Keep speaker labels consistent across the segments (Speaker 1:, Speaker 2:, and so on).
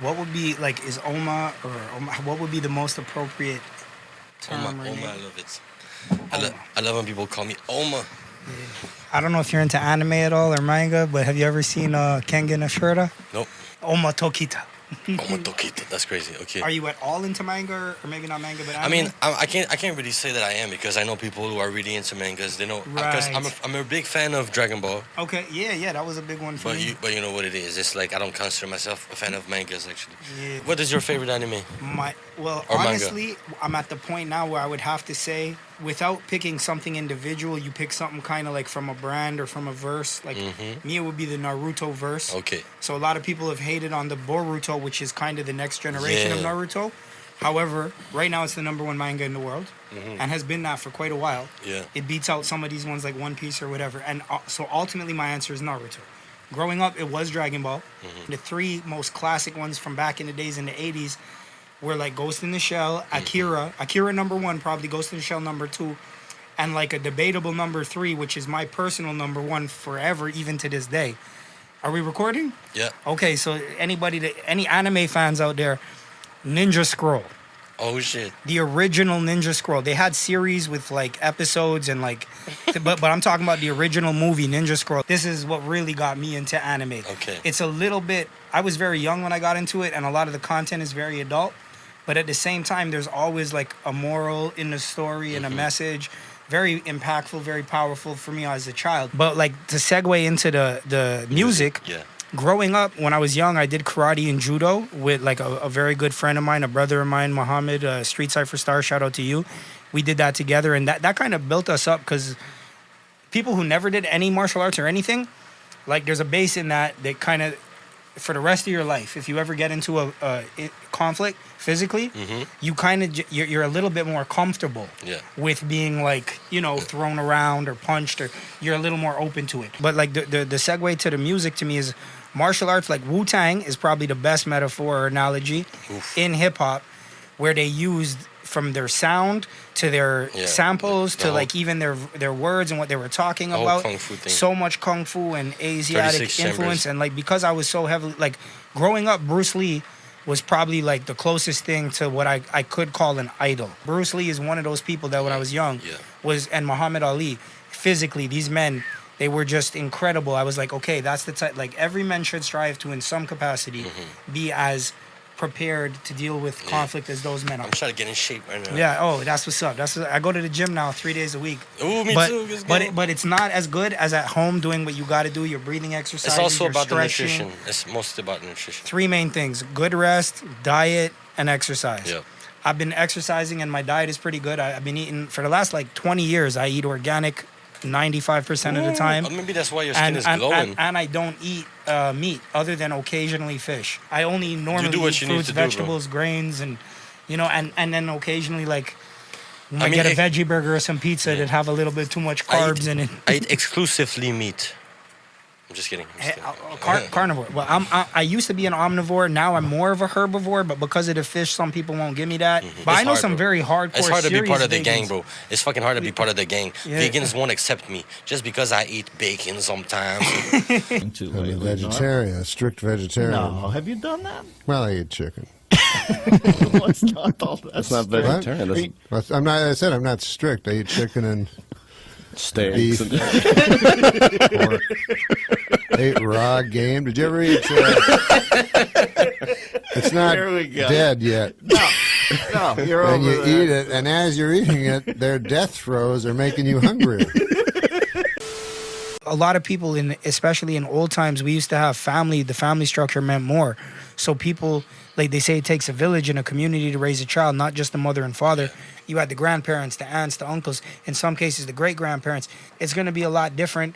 Speaker 1: what would be like, is what would be the most appropriate term?
Speaker 2: Oma, I love it. I love when people call me Oma.
Speaker 1: Yeah. I don't know if you're into anime at all or manga, but have you ever seen Kengen Ashura?
Speaker 2: Nope.
Speaker 1: Oma Tokita.
Speaker 2: Oma Tokita. That's crazy. Okay.
Speaker 1: Are you at all into manga, or maybe not manga, but anime?
Speaker 2: I mean, I can't really say that I am, because I know people who are really into mangas. They know, because I'm a big fan of Dragon Ball.
Speaker 1: Okay, yeah, that was a big one for me.
Speaker 2: But you know what it is. It's like I don't consider myself a fan of mangas, actually.
Speaker 1: Yeah.
Speaker 2: What is your favorite anime?
Speaker 1: Honestly, manga? I'm at the point now where I would have to say, without picking something individual, you pick something kind of like from a brand or from a verse. Like me, it would be the Naruto verse.
Speaker 2: Okay.
Speaker 1: So a lot of people have hated on the Boruto, which is kind of the next generation of Naruto. However, right now it's the #1 manga in the world, and has been that for quite a while.
Speaker 2: Yeah.
Speaker 1: It beats out some of these ones like One Piece or whatever. And so ultimately my answer is Naruto. Growing up, it was Dragon Ball. The 3 most classic ones from back in the days in the 80s were like Ghost in the Shell, Akira #1, probably Ghost in the Shell #2, and like a debatable #3, which is my personal #1 forever, even to this day. Are we recording?
Speaker 2: Yeah.
Speaker 1: Okay, so any anime fans out there, Ninja Scroll.
Speaker 2: Oh shit.
Speaker 1: The original Ninja Scroll. They had series with like episodes and like, but I'm talking about the original movie Ninja Scroll. This is what really got me into anime.
Speaker 2: Okay.
Speaker 1: It's a little bit. I was very young when I got into it, and a lot of the content is very adult. But at the same time, there's always like a moral in the story and a message. Very impactful, very powerful for me as a child. But like to segue into the music, growing up, when I was young, I did karate and judo with like a very good friend of mine, a brother of mine, Muhammad, Street Cypher Star, shout out to you. We did that together, and that kind of built us up, because people who never did any martial arts or anything, like there's a base in that kind of, for the rest of your life, if you ever get into a conflict physically, you kind of you're a little bit more comfortable with being like, you know, thrown around or punched, or you're a little more open to it. But like the segue to the music to me is martial arts. Like Wu-Tang is probably the best metaphor or analogy in hip hop, where they used from their sound to their samples to like even their words and what they were talking about.
Speaker 2: Kung Fu thing.
Speaker 1: So much Kung Fu and Asiatic influence. And like, because I was so heavily, like growing up, Bruce Lee was probably like the closest thing to what I could call an idol. Bruce Lee is one of those people that when I was young and Muhammad Ali, physically, these men, they were just incredible. I was like, okay, that's the type, like every man should strive to in some capacity be as prepared to deal with conflict as those men are.
Speaker 2: I'm trying to get in shape right now.
Speaker 1: Yeah, that's what's up. I go to the gym now 3 days a week.
Speaker 2: Ooh, me too.
Speaker 1: But it's not as good as at home doing what you got to do, your breathing exercises,
Speaker 2: it's also about
Speaker 1: stretching.
Speaker 2: the nutrition. It's mostly about the nutrition.
Speaker 1: 3 main things: good rest, diet, and exercise.
Speaker 2: Yeah.
Speaker 1: I've been exercising and my diet is pretty good. I've been eating, for the last like 20 years, I eat organic 95% of the time.
Speaker 2: Maybe that's why your skin is glowing.
Speaker 1: And I don't eat meat other than occasionally fish. I only normally eat fruits, vegetables, grains, and you know, and then occasionally like I get a veggie burger or some pizza that have a little bit too much carbs in it.
Speaker 2: I eat exclusively meat. I'm just kidding.
Speaker 1: Carnivore. Well, I used to be an omnivore. Now I'm more of a herbivore. But because of the fish, some people won't give me that. But I know some very hardcore.
Speaker 2: It's hard to be part of the gang, bro. It's fucking hard to be part of the gang. Vegans won't accept me just because I eat bacon sometimes.
Speaker 3: I'm a vegetarian, a strict vegetarian.
Speaker 4: No, have you done that?
Speaker 3: Well, I eat chicken.
Speaker 4: What's not all that?
Speaker 5: That's not vegetarian.
Speaker 3: I'm not. I said I'm not strict. I eat chicken and
Speaker 5: steaks.
Speaker 3: Or ate raw game. Did you ever eat? It's not dead yet.
Speaker 4: No, you're over
Speaker 3: and you
Speaker 4: there.
Speaker 3: eat it, and as you're eating it, their death throes are making you hungrier.
Speaker 1: A lot of people, especially in old times, we used to have family. The family structure meant more. So people, like they say, it takes a village and a community to raise a child, not just the mother and father. You had the grandparents, the aunts, the uncles, in some cases the great-grandparents. It's going to be a lot different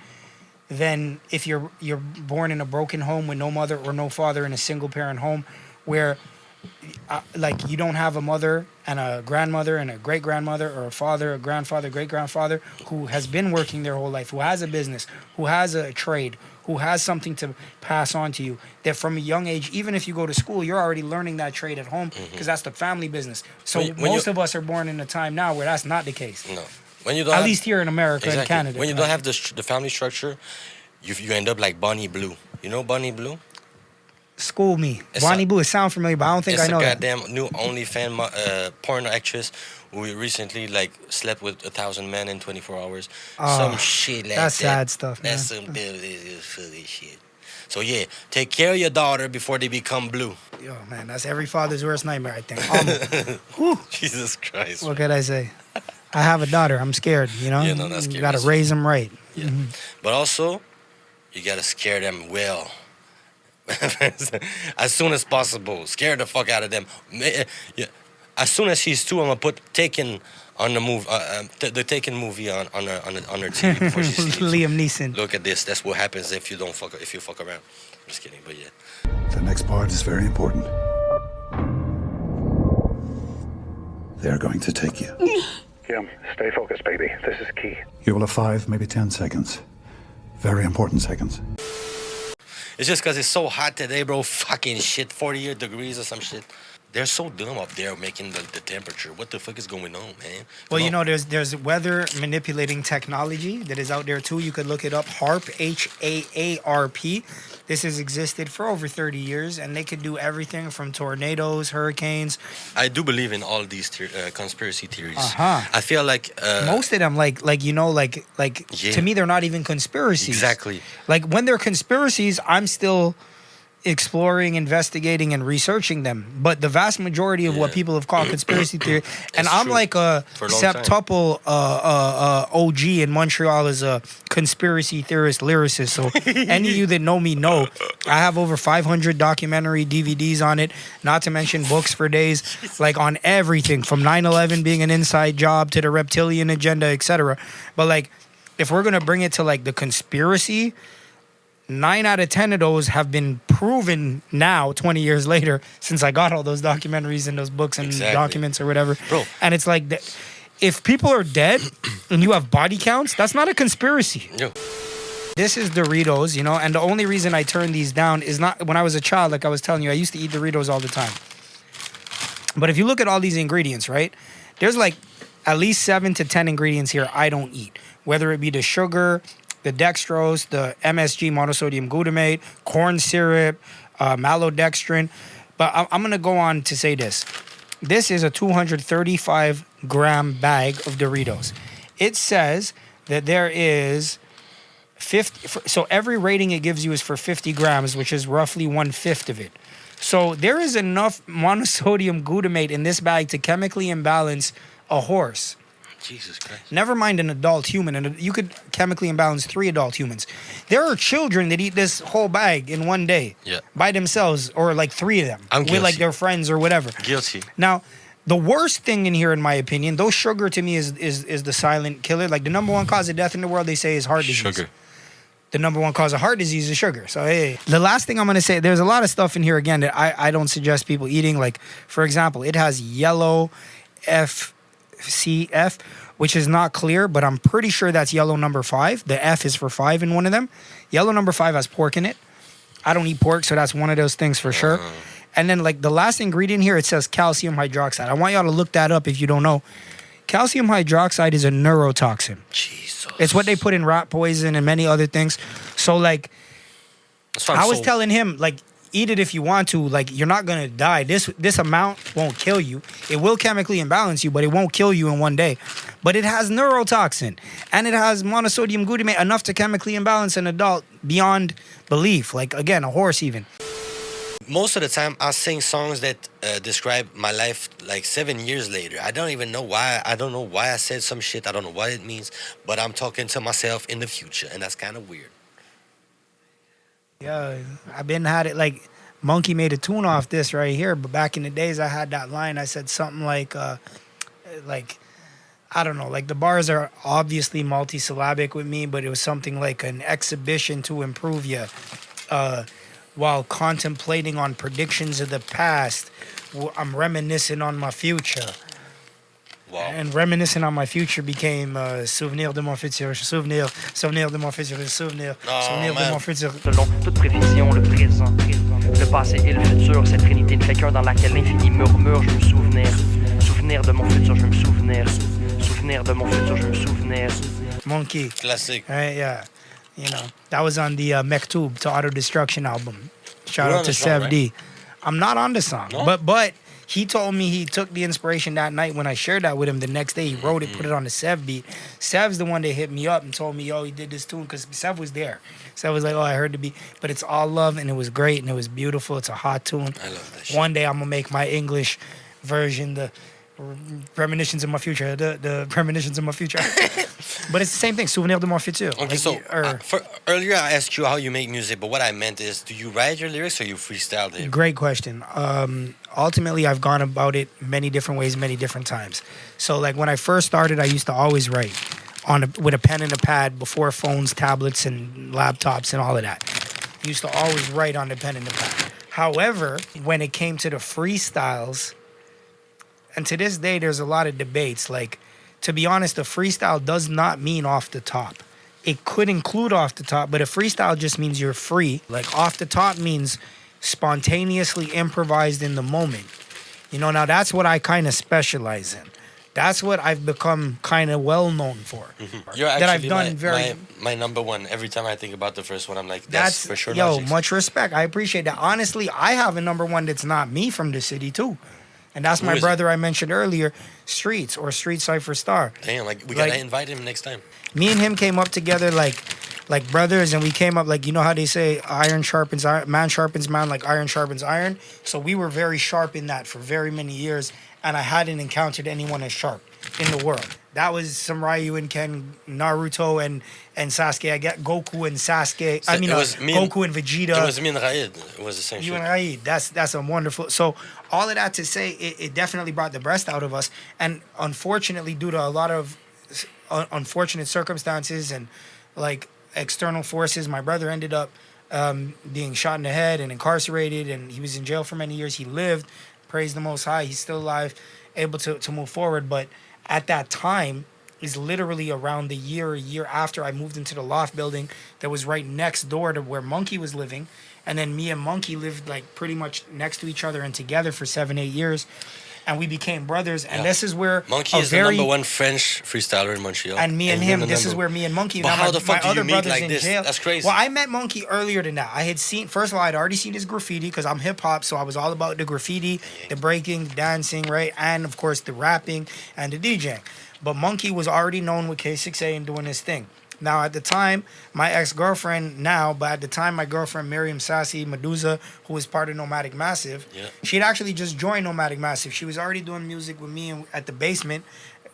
Speaker 1: than if you're born in a broken home with no mother or no father in a single-parent home, where like you don't have a mother and a grandmother and a great-grandmother, or a father, a grandfather, great-grandfather who has been working their whole life, who has a business, who has a trade, who has something to pass on to you, that from a young age, even if you go to school, you're already learning that trade at home, because that's the family business. So most of us are born in a time now where that's not the case.
Speaker 2: No. When you don't
Speaker 1: at least here in America and Canada.
Speaker 2: When you don't have the family structure, you end up like Bonnie Blue. You know Bonnie Blue?
Speaker 1: School me.
Speaker 2: It's
Speaker 1: Bonnie
Speaker 2: a-
Speaker 1: Boo, it sounds familiar, but I don't think
Speaker 2: It's
Speaker 1: I know
Speaker 2: a
Speaker 1: that.
Speaker 2: goddamn new OnlyFans porn actress who recently like slept with 1,000 men in 24 hours. Some shit like
Speaker 1: That's
Speaker 2: that.
Speaker 1: sad stuff, man.
Speaker 2: That's some silly shit. So yeah, take care of your daughter before they become blue.
Speaker 1: Yo, man, that's every father's worst nightmare, I think. Whew,
Speaker 2: Jesus Christ.
Speaker 1: what could I say? I have a daughter. I'm scared, you know?
Speaker 2: Yeah, no, that's
Speaker 1: You
Speaker 2: scary.
Speaker 1: got to raise them right.
Speaker 2: Yeah. But also, you gotta scare them well. As soon as possible. Scare the fuck out of them. Yeah. As soon as she's 2, I'm gonna put Taken on the move, the Taken movie on her TV before she sleeps.
Speaker 1: Liam Neeson.
Speaker 2: Look at this. That's what happens if you fuck around. I'm just kidding, but yeah.
Speaker 6: The next part is very important. They're going to take you.
Speaker 7: Jim, stay focused, baby. This is key.
Speaker 6: You will have 5, maybe 10 seconds. Very important seconds.
Speaker 2: It's just because it's so hot today, bro. Fucking shit. 48 degrees or some shit. They're so dumb up there making the temperature. What the fuck is going on, man?
Speaker 1: Well,
Speaker 2: Come
Speaker 1: you
Speaker 2: on.
Speaker 1: know, there's weather manipulating technology that is out there too. You could look it up. HAARP, HAARP. This has existed for over 30 years, and they could do everything from tornadoes, hurricanes.
Speaker 2: I do believe in all these conspiracy theories.
Speaker 1: Uh-huh.
Speaker 2: I feel like
Speaker 1: Most of them, like
Speaker 2: Yeah.
Speaker 1: to me, they're not even conspiracies.
Speaker 2: Exactly.
Speaker 1: Like when they're conspiracies, I'm still exploring, investigating, and researching them. But the vast majority of what
Speaker 2: Yeah.
Speaker 1: people have called conspiracy theory, and
Speaker 2: It's
Speaker 1: I'm
Speaker 2: true.
Speaker 1: like a
Speaker 2: For a long time.
Speaker 1: septuple OG in Montreal as a conspiracy theorist lyricist. So any of you that know me know I have over 500 documentary DVDs on it, not to mention books for days, like on everything from 9/11 being an inside job to the reptilian agenda, etc. But like, if we're gonna bring it to like the conspiracy, 9 out of 10 of those have been proven now, 20 years later, since I got all those documentaries and those books and
Speaker 2: Exactly.
Speaker 1: documents or whatever.
Speaker 2: Bro.
Speaker 1: And it's like, if people are dead and you have body counts, that's not a conspiracy.
Speaker 2: Yo.
Speaker 1: This is Doritos, you know, and the only reason I turned these down is not, when I was a child, like I was telling you, I used to eat Doritos all the time. But if you look at all these ingredients, right, there's like at least 7 to 10 ingredients here I don't eat, whether it be the sugar, the dextrose, the MSG, monosodium glutamate, corn syrup, maltodextrin. But I'm going to go on to say this. This is a 235-gram bag of Doritos. It says that there is 50... So every rating it gives you is for 50 grams, which is roughly 1/5 of it. So there is enough monosodium glutamate in this bag to chemically imbalance a horse.
Speaker 2: Jesus Christ.
Speaker 1: Never mind an adult human, and you could chemically imbalance 3 adult humans. There are children that eat this whole bag in one day,
Speaker 2: Yeah.
Speaker 1: by themselves, or like 3 of them,
Speaker 2: I'm
Speaker 1: with like
Speaker 2: guilty.
Speaker 1: their friends or whatever.
Speaker 2: Guilty.
Speaker 1: Now, the worst thing in here, in my opinion, though sugar to me is the silent killer. Like the number 1 cause of death in the world, they say, is heart disease.
Speaker 2: Sugar.
Speaker 1: The number 1 cause of heart disease is sugar. So, hey, the last thing I'm going to say, there's a lot of stuff in here, again, that I don't suggest people eating. Like, for example, it has yellow FCF, which is not clear, but I'm pretty sure that's yellow number 5. The F is for 5 in one of them. Yellow number 5 has pork in it. I don't eat pork, so that's one of those things for sure. And then, like, the last ingredient here, it says calcium hydroxide. I want y'all to look that up if you don't know. Calcium hydroxide is a neurotoxin.
Speaker 2: Jesus.
Speaker 1: It's what they put in rat poison and many other things. So, like,
Speaker 2: That's why I'm
Speaker 1: I was
Speaker 2: so-
Speaker 1: telling him, like, eat it if you want to. Like, you're not going to die. This amount won't kill you. It will chemically imbalance you, but it won't kill you in one day. But it has neurotoxin, and it has monosodium glutamate, enough to chemically imbalance an adult beyond belief. Like, again, a horse even.
Speaker 2: Most of the time, I sing songs that describe my life like 7 years later. I don't even know why. I don't know why I said some shit. I don't know what it means. But I'm talking to myself in the future, and that's kind of weird.
Speaker 1: Yeah, I've been had it, like, Monkey made a tune off this right here, but back in the days I had that line. I said something like, I don't know, like the bars are obviously multisyllabic with me, but it was something like an exhibition to improve you while contemplating on predictions of the past. I'm reminiscing on my future.
Speaker 2: Wow.
Speaker 1: And reminiscing on my future became souvenir de mon futur, souvenir de mon futur, souvenir de
Speaker 2: man.
Speaker 1: mon futur.
Speaker 8: Selon toute prévision, le présent, le passé et le futur, cette trinité ne fait qu'un dans laquelle l'infini murmure, je me souvenir. Souvenir de mon futur, je me souvenir. Souvenir de mon futur, je me souvenir.
Speaker 1: Monkey.
Speaker 2: Classic.
Speaker 1: Right, yeah. You know, that was on the Mektoub to Auto Destruction album. Shout
Speaker 2: You're
Speaker 1: out
Speaker 2: on
Speaker 1: to
Speaker 2: the song,
Speaker 1: Sev
Speaker 2: right?
Speaker 1: D. I'm not on the song,
Speaker 2: No?
Speaker 1: but he told me he took the inspiration that night when I shared that with him. The next day he wrote it, put it on the Sev beat. Sev's the one that hit me up and told me, yo, he did this tune because Sev was there. Sev was like, oh, I heard the beat, but it's all love and it was great and it was beautiful. It's a hot tune.
Speaker 2: I love that shit.
Speaker 1: One day I'm gonna make my English version, the premonitions of my future, the premonitions of my future. But it's the same thing, souvenir de mon futur.
Speaker 2: Okay,
Speaker 1: Like,
Speaker 2: so
Speaker 1: or-
Speaker 2: earlier I asked you how you make music, but what I meant is, do you write your lyrics or you freestyle them?
Speaker 1: Great question. Ultimately, I've gone about it many different ways, many different times. So, like when I first started, I used to always write with a pen and a pad before phones, tablets, and laptops and all of that. I used to always write on the pen and the pad. However, when it came to the freestyles, and to this day, there's a lot of debates. Like, to be honest, a freestyle does not mean off the top. It could include off the top, but a freestyle just means you're free. Like, off the top means spontaneously improvised in the moment. You know, now that's what I kind of specialize in. That's what I've become kind of well known for.
Speaker 2: You're
Speaker 1: that I've
Speaker 2: actually
Speaker 1: done very.
Speaker 2: my number one. Every time I think about the first one, I'm like, that's for sure.
Speaker 1: Yo,
Speaker 2: Logics.
Speaker 1: much respect. I appreciate that. Honestly, I have a number one that's not me from the city too, and that's
Speaker 2: Who
Speaker 1: my
Speaker 2: is
Speaker 1: brother I mentioned earlier, Streets or Street Cypher Star.
Speaker 2: Damn, like we
Speaker 1: Like-
Speaker 2: gotta invite him next time.
Speaker 1: Me and him came up together like brothers, and we came up like, you know how they say iron sharpens iron, man sharpens man, like iron sharpens iron. So we were very sharp in that for very many years, and I hadn't encountered anyone as sharp in the world. That was some Ryu and Ken, Naruto and Sasuke. I get Goku and Sasuke.
Speaker 2: So
Speaker 1: I mean,
Speaker 2: it was me and-
Speaker 1: Goku and Vegeta.
Speaker 2: It was me and Raid. It was the same
Speaker 1: You
Speaker 2: shit.
Speaker 1: and Raid, that's a wonderful. So all of that to say, it definitely brought the best out of us. And unfortunately, due to a lot of unfortunate circumstances and like external forces, my brother ended up being shot in the head and incarcerated, and he was in jail for many years. He lived, praise the Most High. He's still alive, able to move forward. But at that time, is literally around a year after I moved into the loft building that was right next door to where Monkey was living. And then me and Monkey lived like pretty much next to each other and together for 7-8 years. And we became brothers. And this is where
Speaker 2: Monkey is the number one French freestyler in Montreal.
Speaker 1: and me and him,
Speaker 2: you're the
Speaker 1: this is
Speaker 2: number-
Speaker 1: where me and Monkey.
Speaker 2: But
Speaker 1: now
Speaker 2: how
Speaker 1: my,
Speaker 2: the fuck
Speaker 1: my
Speaker 2: do you
Speaker 1: other
Speaker 2: meet
Speaker 1: brother's
Speaker 2: like
Speaker 1: in
Speaker 2: this?
Speaker 1: jail.
Speaker 2: That's crazy.
Speaker 1: Well, I met Monkey earlier than that. I had seen, first of all, I'd already seen his graffiti because I'm hip hop, so I was all about the graffiti, the breaking, the dancing, right, and of course the rapping and the DJing. But Monkey was already known with K6A and doing his thing. Now, at the time, my ex-girlfriend now, but at the time, my girlfriend, Miriam Sassy Medusa, who was part of Nomadic Massive, she'd actually just joined Nomadic Massive. She was already doing music with me at the basement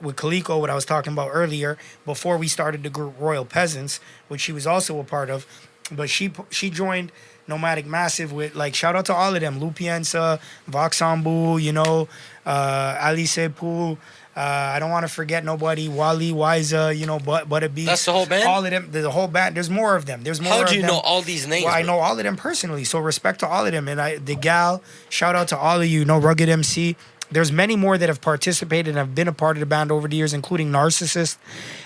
Speaker 1: with Kaliko, what I was talking about earlier, before we started the group Royal Peasants, which she was also a part of. But she joined Nomadic Massive with, like, shout out to all of them, Lupienza, Voxambu, you know, Alice Pou, I don't want to forget nobody. Wally, Wiza, you know, Butterbeats.
Speaker 2: That's the whole band?
Speaker 1: All of them. The whole band. There's more of them. There's more.
Speaker 2: How do
Speaker 1: of
Speaker 2: you
Speaker 1: them.
Speaker 2: know all these names?
Speaker 1: Well, I
Speaker 2: bro?
Speaker 1: know all of them personally. So respect to all of them. And the gal, shout out to all of you. You know, Rugged MC. There's many more that have participated and have been a part of the band over the years, including Narcissist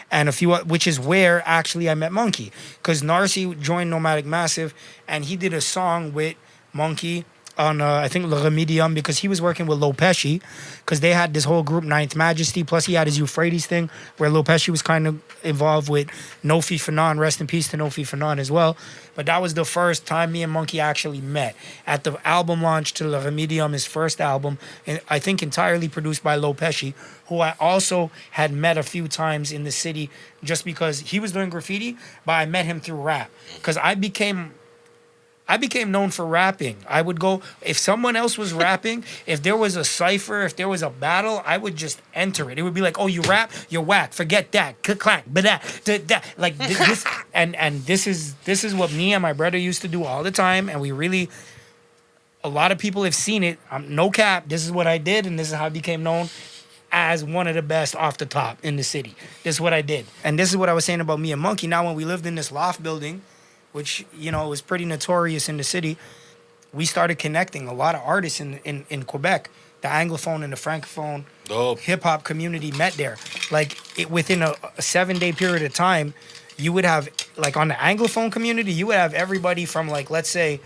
Speaker 1: and a few, which is where actually I met Monkey. Because Narcy joined Nomadic Massive and he did a song with Monkey on, I think, Le Remedium, because he was working with Lopeshi, because they had this whole group, Ninth Majesty, plus he had his Euphrates thing, where Lopeshi was kind of involved with Nofi Fanon, rest in peace to Nofi Fanon as well. But that was the first time me and Monkey actually met. At the album launch to Le Remedium, his first album, and I think entirely produced by Lopeshi, who I also had met a few times in the city just because he was doing graffiti, but I met him through rap. Because I became known for rapping. I would go, if someone else was rapping, if there was a cipher, if there was a battle, I would just enter it. It would be like, oh, you rap, you're whack, forget that, clack, but that, like this, and this is what me and my brother used to do all the time, and we really, a lot of people have seen it. No cap, this is what I did, and this is how I became known as one of the best off the top in the city. This is what I did, and this is what I was saying about me and Monkey. Now, when we lived in this loft building, which, you know, was pretty notorious in the city, we started connecting a lot of artists in Quebec. The Anglophone and the Francophone hip-hop community met there. Like, within a 7-day period of time, you would have, like, on the Anglophone community, you would have everybody from, like, let's say,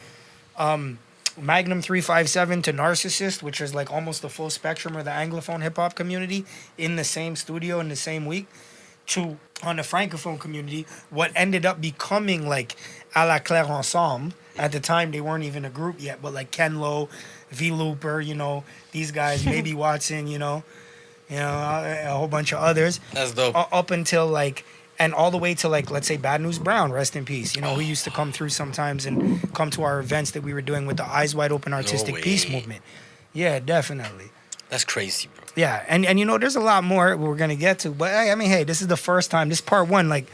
Speaker 1: Magnum 357 to Narcissist, which is, like, almost the full spectrum of the Anglophone hip-hop community in the same studio in the same week. to on the francophone community, what ended up becoming like À la Claire Ensemble. At the time, they weren't even a group yet, but like Ken Lo, V Looper, you know, these guys, maybe Watson, you know, a whole bunch of others.
Speaker 2: That's dope.
Speaker 1: Up until like, and all the way to like, let's say Bad News Brown, rest in peace. You know, who used to come through sometimes and come to our events that we were doing with the Eyes Wide Open Artistic Peace Movement. Yeah, definitely.
Speaker 2: That's crazy, bro.
Speaker 1: Yeah, and you know, there's a lot more we're gonna get to, but I mean, hey, this is the first time. This is part one, like,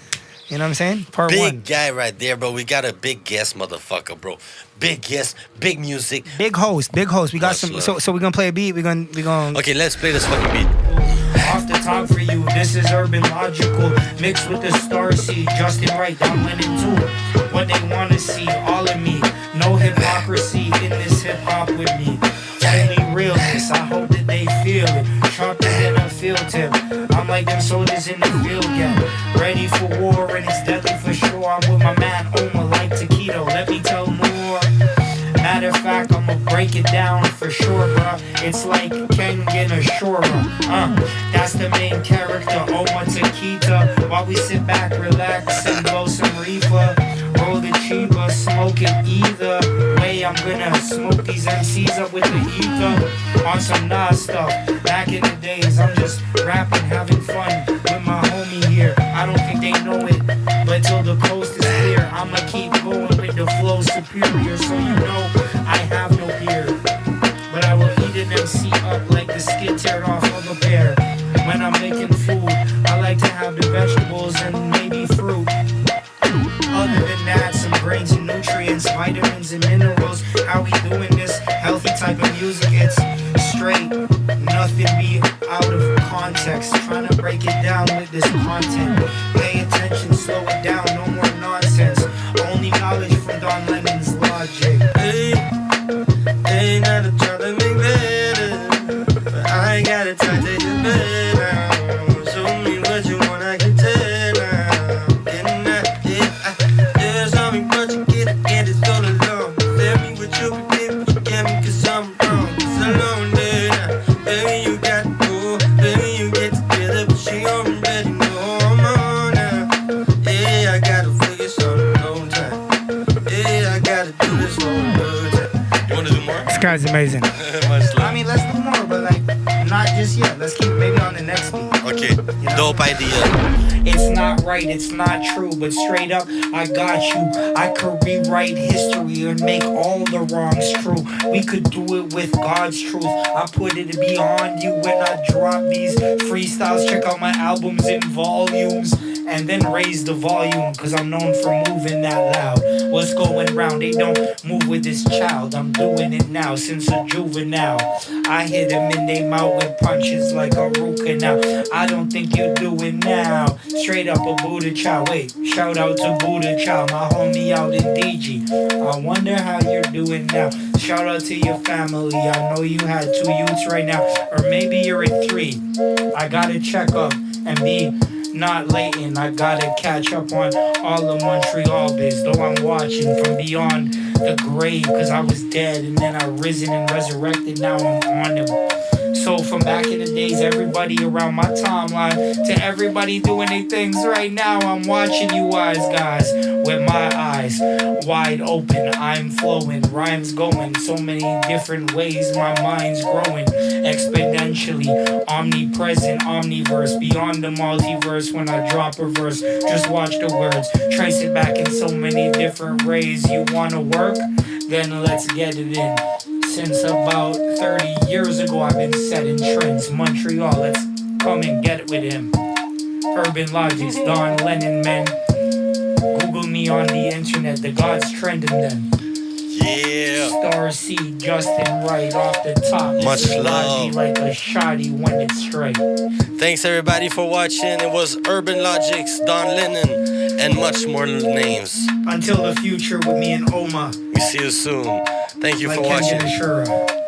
Speaker 1: you know what I'm saying? Part
Speaker 2: Big
Speaker 1: one.
Speaker 2: guy right there, bro. We got a big guest, motherfucker, bro. Big guest, big music.
Speaker 1: Big host. We got
Speaker 2: Much
Speaker 1: some.
Speaker 2: love.
Speaker 1: So we're gonna play a beat. We're gonna.
Speaker 2: Okay, let's play this fucking beat.
Speaker 1: Off the top for you, this is UrbN Logical, mixed with the Star Seed, Justin Wright, Don Lennon too. What they wanna see, all of me, no hypocrisy in this hip hop with me. Only realness, I hope that they feel it. Sharper than a field tip. I'm like them soldiers in the field gap. Ready for war and it's deadly for sure. I'm with my man Oma like taquito. Let me tell more. Matter of fact, I'ma break it down for sure, bruh. It's like Kengen Ashura. That's the main character, Oma Taquita. While we sit back, relax, and blow some reefer. Roll the Chiba, smoke it either way. I'm gonna smoke these MCs up with the ether. On some Nas stuff. Back in the days, I'm just rapping, having fun with my homie here. I don't think they know it, but till the coast is clear, I'ma keep going with the flow superior. So you know I have no peer, but I will eat an MC up like the skid teared off of a pear. When I'm making food, I like to have the vegetables and maybe fruit. Other than that, some grains and nutrients, vitamins and minerals. How we doing this healthy type of music? It's straight, nothing be out of context. Trying to break it down with this content. Pay attention, slow it down, no more nonsense. Only knowledge from Don Lennon's Logic.
Speaker 9: Hey, ain't not a try to make better, but I ain't got a time to do better. Show me what you want, I can tell now. Getting that, yeah, there's something but you get it all along. Tell me what you can give, what you get me, cause I'm wrong. It's alone there now. Baby, you got to go, baby, you get together, but she already know I'm on now. Yeah, I gotta figure something on time. Yeah, I gotta do this for a good time.
Speaker 2: You want to do more?
Speaker 1: This guy's amazing.
Speaker 2: Much love.
Speaker 1: I mean, let's do more, but like, not just yet. Let's keep maybe on the next beat.
Speaker 2: Okay, dope idea.
Speaker 1: It's not right, it's not true, but straight up, I got you. I could rewrite history and make all the wrongs true. We could do it with God's truth. I put it beyond you when I drop these freestyles. Check out my albums in volumes and then raise the volume, cause I'm known for moving that loud. What's going round? They don't move with this child. I'm doing it now since a juvenile. I hit them in they mouth with punches like a root canal. I don't think you do it now. Straight up a Buddha Chow. Wait, shout out to Buddha Chow, my homie out in DG. I wonder how you're doing now. Shout out to your family. I know you had 2 youths right now, or maybe you're at 3. I gotta check up and be not latent. I gotta catch up on all the Montreal biz, though I'm watching from beyond the grave, cause I was dead and then I risen and resurrected. Now I'm on them. So from back in the days, everybody around my timeline to everybody doing their things right now, I'm watching you wise guys with my eyes wide open. I'm flowing, rhymes going so many different ways. My mind's growing exponentially, omnipresent, omniverse, beyond the multiverse. When I drop a verse, just watch the words, trace it back in so many different ways. You wanna work? Then let's get it in. Since about 30 years ago, I've been setting trends. Montreal, let's come and get it with him. UrbN LogiX, Don Lennon, man. Google me on the internet, the gods trending them.
Speaker 2: Yeah.
Speaker 1: Star C, Justin Wright off the top.
Speaker 2: Much
Speaker 1: This is
Speaker 2: love.
Speaker 1: Logic like a shoddy when it's straight.
Speaker 2: Thanks everybody for watching. It was UrbN LogiX, Don Lennon, and much more names.
Speaker 1: Until the future with me and Oma.
Speaker 2: We see you soon. Thank you
Speaker 1: Like
Speaker 2: for watching.
Speaker 1: Kenji Ashura.